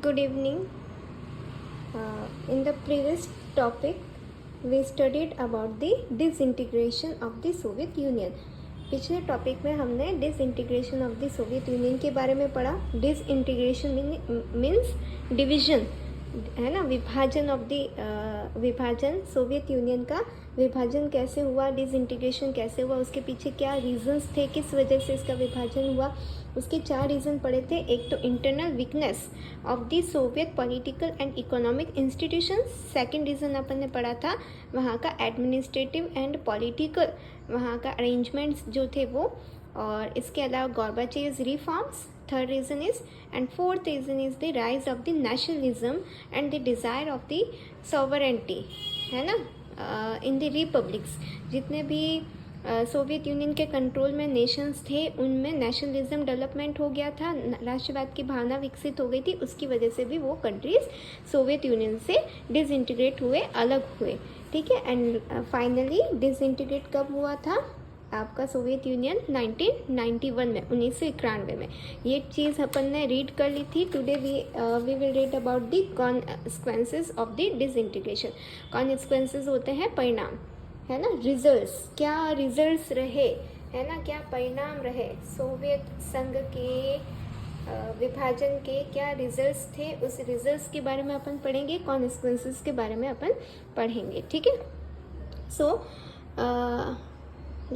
Good evening. In the previous topic, we studied about the disintegration of the Soviet Union. पिछले topic में हमने disintegration of the Soviet Union के बारे में पढ़ा. डिसइंटीग्रेशन मीन्स डिवीजन, है ना, विभाजन ऑफ द विभाजन, सोवियत यूनियन का विभाजन कैसे हुआ, डिसइंटीग्रेशन कैसे हुआ, उसके पीछे क्या रीजंस थे, किस वजह से इसका विभाजन हुआ. उसके 4 रीज़न पढ़े थे. एक तो internal weakness of the Soviet political and economic institutions. Second reason अपन ने पढ़ा था वहाँ का एडमिनिस्ट्रेटिव एंड पॉलिटिकल, वहाँ का अरेंजमेंट्स जो थे वो. और इसके अलावा Gorbachev's reforms. Third reason is and fourth reason is the rise of the nationalism and the desire of the sovereignty, है ना, इन द रिपब्लिक्स. जितने भी सोवियत यूनियन के कंट्रोल में नेशंस थे उनमें नेशनलिज्म डेवलपमेंट हो गया था, राष्ट्रवाद की भावना विकसित हो गई थी. उसकी वजह से भी वो कंट्रीज सोवियत यूनियन से डिसइंटीग्रेट हुए, अलग हुए. ठीक है. एंड फाइनली डिसइंटीग्रेट कब हुआ था आपका सोवियत यूनियन? 1991 में, 1991 में. ये चीज़ अपन ने रीड कर ली थी. Today we will read about the consequences of the disintegration. Consequences होते हैं परिणाम, है ना. रिजल्ट्स, क्या रिजल्ट्स रहे, है ना, क्या परिणाम रहे सोवियत संघ के विभाजन के, क्या रिजल्ट्स थे, उस रिजल्ट्स के बारे में अपन पढ़ेंगे. कॉन्सिक्वेंसेस के बारे में अपन पढ़ेंगे. ठीक है. सो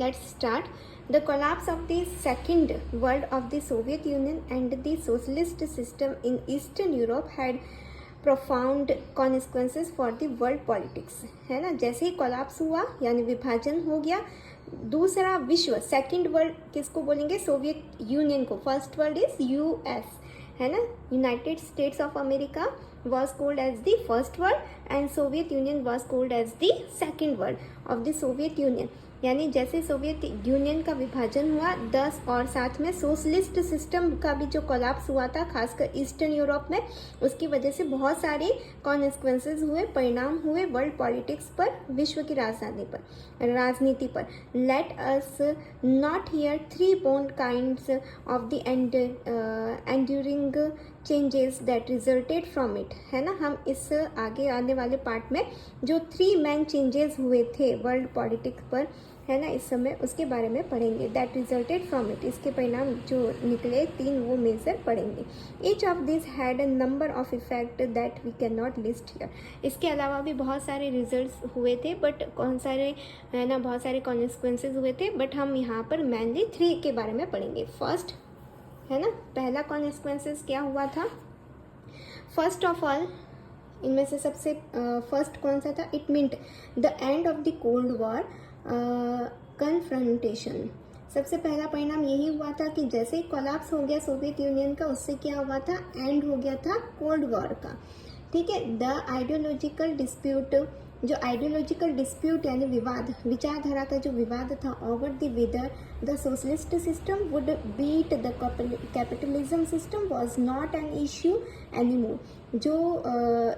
let's start. The collapse of the second world of the Soviet Union and the socialist system in Eastern Europe had profound consequences for the world politics, है ना. जैसे ही कोलैप्स हुआ यानी विभाजन हो गया, दूसरा विश्व, सेकंड वर्ल्ड किसको बोलेंगे? सोवियत यूनियन को. फर्स्ट वर्ल्ड इज यूएस, है ना. United states of America was called as the first world and Soviet Union was called as the second world of the Soviet Union. यानी जैसे Soviet union का विभाजन हुआ 10 और साथ में सोशलिस्ट सिस्टम का भी जो कोलैप्स हुआ था खासकर ईस्टर्न यूरोप में, उसकी वजह से बहुत सारे कॉन्सिक्वेंसेस हुए, परिणाम हुए वर्ल्ड पॉलिटिक्स पर, विश्व की राजनीति पर. Let us not here 3 bold kinds of the enduring changes that resulted from it, है ना. हम इस आगे आने वाले पार्ट में जो 3 मेन चेंजेस हुए थे वर्ल्ड पॉलिटिक्स पर, है ना, इस समय उसके बारे में पढ़ेंगे. दैट रिजल्टेड फ्रॉम इट, इसके परिणाम जो निकले 3 वो मेजर पढ़ेंगे. Each of this had a number of effect that we can not list here. इसके अलावा भी बहुत सारे रिजल्ट्स हुए थे, बट कौन सारे, है ना, बहुत सारे कॉन्सिक्वेंसेज हुए थे, बट हम यहाँ पर मेनली 3 के बारे में पढ़ेंगे. फर्स्ट, है ना, पहला कॉन्सिक्वेंसेस क्या हुआ था? फर्स्ट ऑफ ऑल इनमें से सबसे फर्स्ट कौन सा था? It meant the end of the cold war confrontation. सबसे पहला परिणाम यही हुआ था कि जैसे ही कोलैप्स हो गया सोवियत यूनियन का, उससे क्या हुआ था? एंड हो गया था कोल्ड वॉर का. ठीक है. द आइडियोलॉजिकल डिस्प्यूट, जो आइडियोलॉजिकल डिस्प्यूट यानी विवाद, विचारधारा का जो विवाद था over the whether the socialist system would beat the capitalism system was not an issue anymore. जो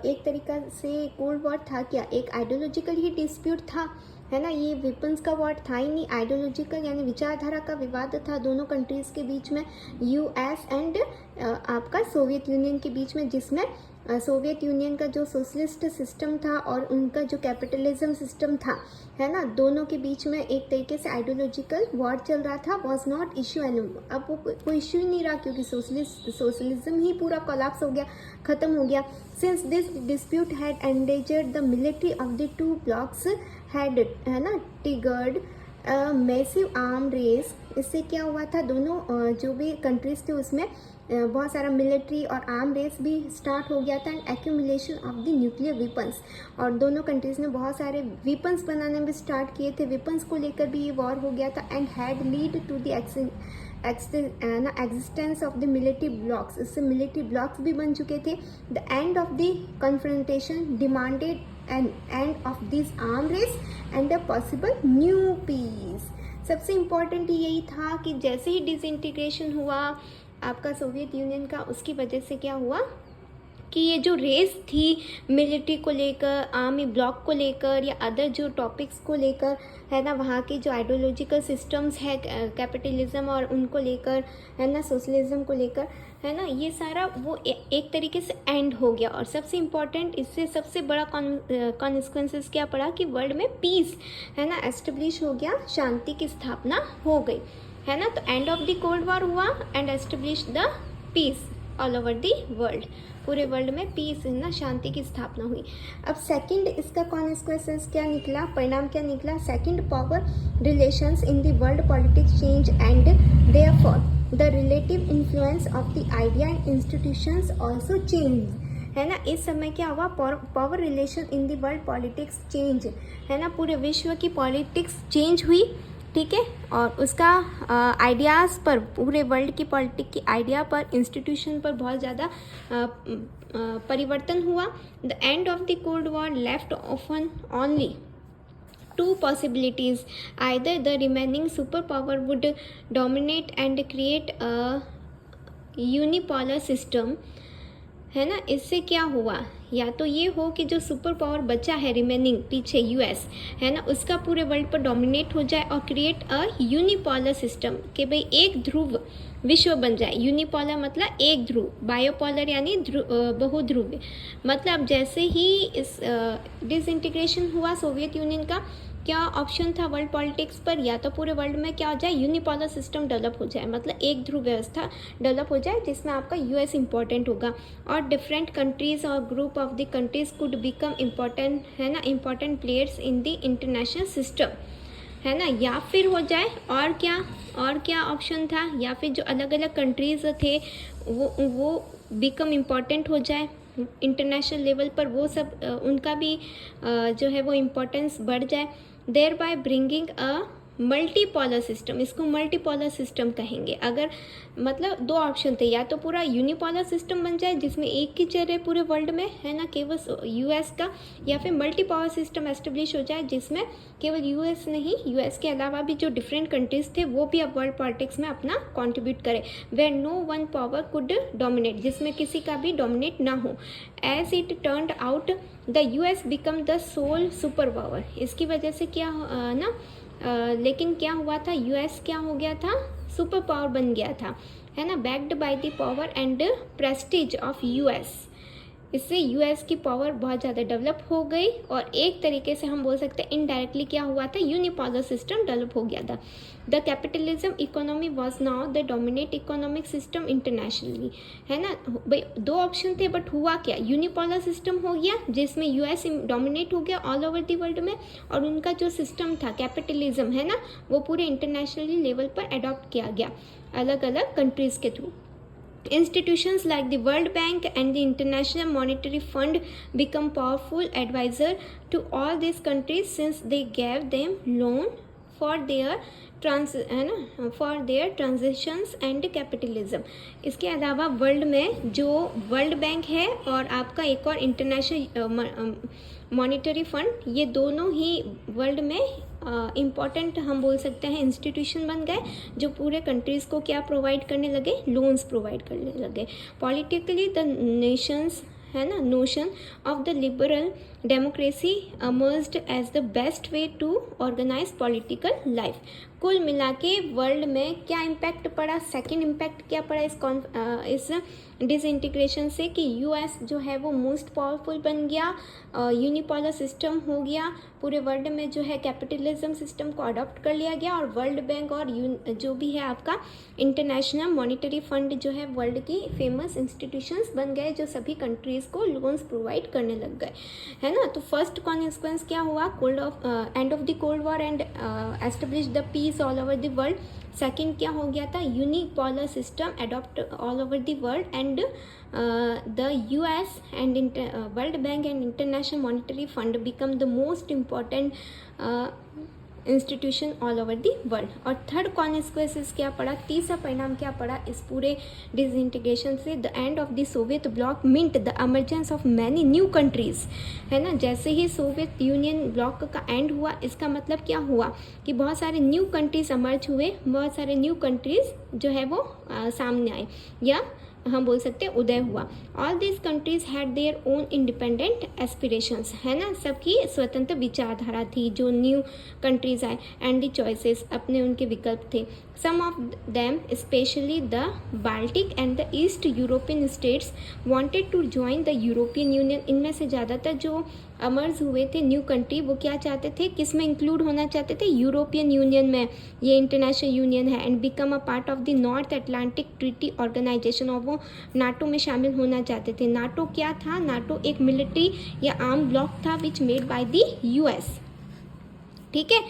एक तरीका से कोल्ड वॉर था क्या? एक आइडियोलॉजिकल ही डिस्प्यूट था, है ना. ये वेपन्स का वॉर था ही नहीं, आइडियोलॉजिकल यानी विचारधारा का विवाद था दोनों कंट्रीज के बीच में, यूएस एंड आपका सोवियत यूनियन के बीच में, जिसमें सोवियत यूनियन का जो सोशलिस्ट सिस्टम था और उनका जो कैपिटलिज्म सिस्टम था, है ना, दोनों के बीच में एक तरीके से आइडियोलॉजिकल वॉर चल रहा था. Was not issue anymore. अब वो कोई इश्यू ही नहीं रहा क्योंकि सोशलिज्म ही पूरा कोलैप्स हो गया, खत्म हो गया. Since this dispute had endangered the military of the 2 blocks had, है ना, ट्रिगर्ड मैसिव आर्म रेस. इससे क्या हुआ था? दोनों जो भी कंट्रीज थे उसमें बहुत सारा मिलिट्री और आर्म रेस भी स्टार्ट हो गया था. And accumulation of the nuclear weapons, और दोनों कंट्रीज ने बहुत सारे वेपन्स बनाने भी स्टार्ट किए थे. वेपन्स को लेकर भी ये वॉर हो गया था. And had lead to the existence of the military blocs. इससे मिलिट्री ब्लॉक्स भी बन चुके थे. The end of the confrontation demanded an end of this arm race and a possible new peace. सबसे इम्पॉर्टेंट यही था कि जैसे ही डिसइंटीग्रेशन हुआ आपका सोवियत यूनियन का, उसकी वजह से क्या हुआ? कि ये जो रेस थी मिलिट्री को लेकर, आर्मी ब्लॉक को लेकर या अदर जो टॉपिक्स को लेकर है ना, वहाँ की जो आइडियोलॉजिकल सिस्टम्स है कैपिटलिज्म और उनको लेकर है ना, सोशलिज्म को लेकर है ना, ये सारा वो एक तरीके से एंड हो गया। और सबसे इम्पॉर्टेंट इससे सबसे बड़ा कॉन्सिक्वेंसेस क्या पड़ा कि वर्ल्ड में पीस है ना एस्टेब्लिश हो गया, शांति की स्थापना हो गई है ना। तो end of the cold war हुआ and establish the peace all over the world, पूरे वर्ल्ड में पीस है ना, शांति की स्थापना हुई। अब सेकंड इसका कॉन्सिक्वेंसेस क्या निकला, परिणाम क्या निकला, second power relations in the world politics change and therefore the relative influence of the idea and institutions also change है ना। इस समय क्या हुआ, power relation in the world politics change है ना, पूरे विश्व की पॉलिटिक्स चेंज हुई, ठीक है। और उसका आइडियाज़ पर, पूरे वर्ल्ड की पॉलिटिक की आइडिया पर, इंस्टीट्यूशन पर बहुत ज़्यादा परिवर्तन हुआ। The end of the cold war left often only two possibilities, either the remaining superpower would dominate and create a unipolar system है ना। इससे क्या हुआ, या तो ये हो कि जो सुपर पावर बचा है रिमेनिंग पीछे यूएस है ना, उसका पूरे वर्ल्ड पर डोमिनेट हो जाए और क्रिएट अ यूनिपोलर सिस्टम, कि भाई एक ध्रुव विश्व बन जाए। यूनिपोलर मतलब एक ध्रुव, बायोपोलर यानी बहुध्रुव। मतलब जैसे ही इस डिसइंटीग्रेशन हुआ सोवियत यूनियन का, क्या ऑप्शन था वर्ल्ड पॉलिटिक्स पर, या तो पूरे वर्ल्ड में क्या हो जाए, यूनिपोलर सिस्टम डेवलप हो जाए, मतलब एक ध्रुव व्यवस्था डेवलप हो जाए जिसमें आपका यूएस इंपॉर्टेंट होगा और डिफरेंट कंट्रीज और group of the countries could become important है ना, important players in the international system है ना। या फिर हो जाए और क्या ऑप्शन था, या फिर जो अलग अलग कंट्रीज थे वो बिकम इम्पॉर्टेंट हो जाए इंटरनेशनल लेवल पर, वो सब उनका भी जो है वो इम्पोर्टेंस बढ़ जाए, thereby bringing a multipolar system. इसको मल्टीपोलर सिस्टम कहेंगे। अगर मतलब दो ऑप्शन थे, या तो पूरा यूनिपोलर सिस्टम बन जाए जिसमें एक ही चेयर है पूरे वर्ल्ड में है ना, केवल यूएस का, या फिर मल्टीपावर सिस्टम एस्टेब्लिश हो जाए जिसमें केवल यूएस नहीं, यूएस के अलावा भी जो डिफरेंट कंट्रीज थे वो भी अब वर्ल्ड पॉलिटिक्स में अपना कॉन्ट्रीब्यूट करे, where no one power could dominate, जिसमें किसी का भी डोमिनेट ना हो। As it turned out the US become the sole super power. इसकी वजह से क्या ना लेकिन क्या हुआ था, यूएस क्या हो गया था, सुपर पावर बन गया था है ना, backed by the power and Prestige of US. इससे यूएस की पावर बहुत ज़्यादा डेवलप हो गई और एक तरीके से हम बोल सकते हैं इनडायरेक्टली क्या हुआ था, यूनिपोलर सिस्टम डेवलप हो गया था। The capitalism economy was now the dominate economic system internationally है ना। भाई दो ऑप्शन थे बट हुआ क्या, यूनिपोलर सिस्टम हो गया जिसमें यूएस डोमिनेट हो गया ऑल ओवर द वर्ल्ड में, और उनका जो सिस्टम था कैपिटलिज्म है ना, वो पूरे इंटरनेशनली लेवल पर अडॉप्ट किया गया अलग अलग कंट्रीज़ के through. Institutions like the World Bank and the International Monetary Fund become powerful advisor to all these countries since they gave them loan for their transitions and capitalism. इसके अलावा world में जो world bank है और आपका एक और international monetary fund, ये दोनों ही वर्ल्ड में इम्पॉर्टेंट हम बोल सकते हैं इंस्टीट्यूशन बन गए जो पूरे कंट्रीज़ को क्या प्रोवाइड करने लगे, लोन्स प्रोवाइड करने लगे। पॉलिटिकली द नेशंस है ना, notion of the liberal democracy emerged as the best way to organise political life. कुल मिला के वर्ल्ड में क्या इम्पैक्ट पड़ा, सेकेंड इम्पैक्ट क्या पड़ा इस डिसइंटीग्रेशन से कि यूएस जो है वो मोस्ट पावरफुल बन गया, यूनिपोलर सिस्टम हो गया, पूरे वर्ल्ड में जो है कैपिटलिज्म सिस्टम को अडॉप्ट कर लिया गया, और वर्ल्ड बैंक और जो भी है आपका इंटरनेशनल मॉनेटरी फंड जो है वर्ल्ड की फेमस इंस्टीट्यूशंस बन गए जो सभी कंट्रीज़ को लोन्स प्रोवाइड करने लग गए है ना। तो फर्स्ट कॉन्सिक्वेंस क्या हुआ, end of the cold war and establish the peace all over the world. Second क्या हो गया था, unipolar system adopt all over the world and the US and world bank and international monetary fund become the most important institution all over the world. और third consequences क्या पड़ा, तीसरा परिणाम क्या पड़ा इस पूरे डिसइंटीग्रेशन से, the end of the Soviet bloc meant the emergence of many new countries है ना। जैसे ही सोवियत यूनियन ब्लॉक का एंड हुआ, इसका मतलब क्या हुआ कि बहुत सारे न्यू कंट्रीज एमर्ज हुए, बहुत सारे न्यू कंट्रीज जो है वो सामने आए, या हम बोल सकते हैं उदय हुआ। All this countries had their own independent aspirations, है ना, सबकी स्वतंत्र विचारधारा थी जो न्यू कंट्रीज आए, एंड द चॉइसेस, अपने उनके विकल्प थे। Some of them specially the Baltic and the East European states wanted to join the European Union. इनमें से ज़्यादातर जो अमर्ज हुए थे न्यू कंट्री, वो क्या चाहते थे, किस में इंक्लूड होना चाहते थे, यूरोपियन यूनियन में, ये इंटरनेशनल यूनियन है, and become a part of the North Atlantic Treaty Organisation, और वो नाटो में शामिल होना चाहते थे। नाटो क्या था, नाटो एक मिलिट्री या आर्म ब्लॉक था which made by the US, ठीक है।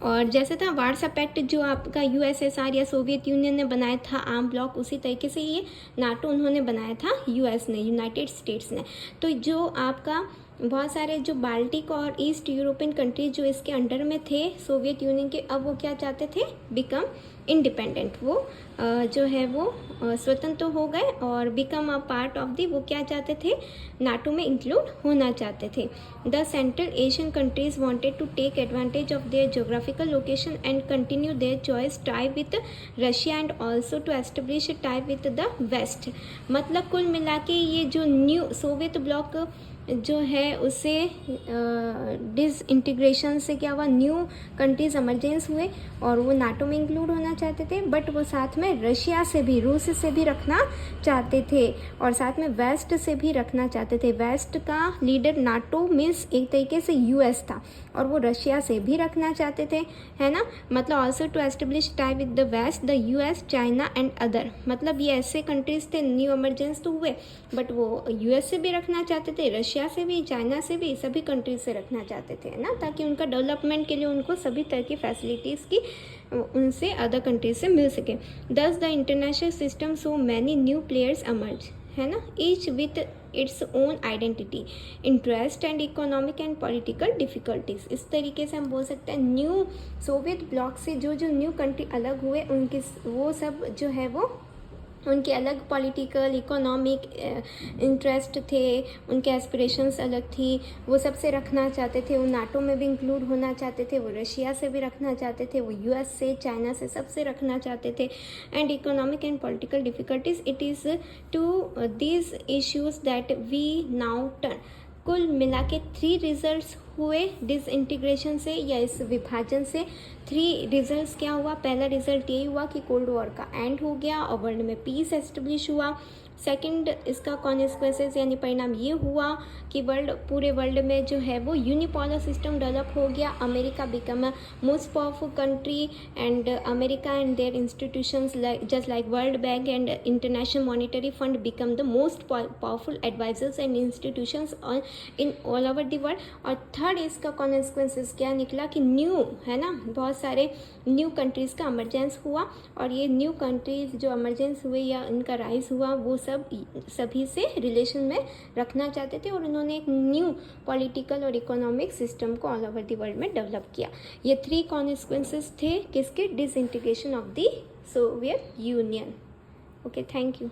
और जैसे था वार्सा पैक्ट जो आपका यूएसएसआर या सोवियत यूनियन ने बनाया था आर्म ब्लॉक, उसी तरीके से ये नाटो उन्होंने बनाया था, यूएस ने, यूनाइटेड स्टेट्स ने। तो जो आपका बहुत सारे जो बाल्टिक और ईस्ट यूरोपियन कंट्रीज जो इसके अंडर में थे सोवियत यूनियन के, अब वो क्या चाहते थे, बिकम इंडिपेंडेंट, वो जो है वो स्वतंत्र हो गए और become a part of the, वो क्या चाहते थे, नाटो में इंक्लूड होना चाहते थे। The central Asian countries wanted to take advantage of their geographical location and continue their choice tie with Russia and also to establish tie with the West. मतलब कुल मिला के ये जो न्यू सोवियत ब्लॉक जो है उससे डिसइंटीग्रेशन से क्या हुआ, न्यू कंट्रीज एमरजेंस हुए और वो नाटो में इंक्लूड होना चाहते थे, बट वो साथ में रशिया से भी, रूस से भी रखना चाहते थे और साथ में वेस्ट से भी रखना चाहते थे। वेस्ट का लीडर नाटो मीन्स एक तरीके से यूएस था और वो रशिया से भी रखना चाहते थे, है ना। मतलब also to establish tie with the West, the US, China and other. मतलब ये ऐसे कंट्रीज थे, न्यू एमरजेंस तो हुए, बट वो यूएस से भी रखना चाहते थे, रशिया से भी, चाइना से भी, सभी कंट्रीज से रखना चाहते थे, ना, ताकि उनका डेवलपमेंट के लिए उनको सभी तरह की फैसिलिटीज़ की उनसे अदर कंट्रीज से मिल सके। दस the international system so many new players emerge, है ना, each with its own identity, interest and economic and political difficulties. इस तरीके से हम बोल सकते हैं न्यू सोवियत ब्लॉक से जो जो न्यू कंट्री अलग हुए, उनके वो सब जो है वो उनके अलग पॉलिटिकल इकोनॉमिक इंटरेस्ट थे, उनके एस्पिरेशंस अलग थी, वो सबसे रखना चाहते थे, वो नाटो में भी इंक्लूड होना चाहते थे, वो रशिया से भी रखना चाहते थे, वो यूएस से, चाइना से, सबसे रखना चाहते थे। And economic and political difficulties, it is to these issues that we now turn. कुल मिला के 3 रिजल्ट्स हुए डिसइंटीग्रेशन से या इस विभाजन से। 3 रिजल्ट्स क्या हुआ, पहला रिजल्ट ये हुआ कि कोल्ड वॉर का एंड हो गया और वर्ल्ड में पीस एस्टेब्लिश हुआ। सेकंड इसका कॉन्सिक्वेंसेस यानी परिणाम ये हुआ कि पूरे वर्ल्ड में जो है वो यूनिपोलर सिस्टम डेवलप हो गया। America become a most powerful country and America and their institutions just like world bank and international monetary fund become the most powerful advisers and institutions in all over the world. और third इसका consequences क्या निकला कि new, है ना, बहुत सारे new countries का एमरजेंस हुआ और ये न्यू कंट्रीज जो एमरजेंस हुए या इनका राइज हुआ वो सभी से रिलेशन में रखना चाहते थे और उन्होंने एक न्यू पॉलिटिकल और इकोनॉमिक सिस्टम को ऑल ओवर द वर्ल्ड में डेवलप किया। ये 3 कॉन्सिक्वेंसेस थे किसके, disintegration of the Soviet union. Okay, thank you.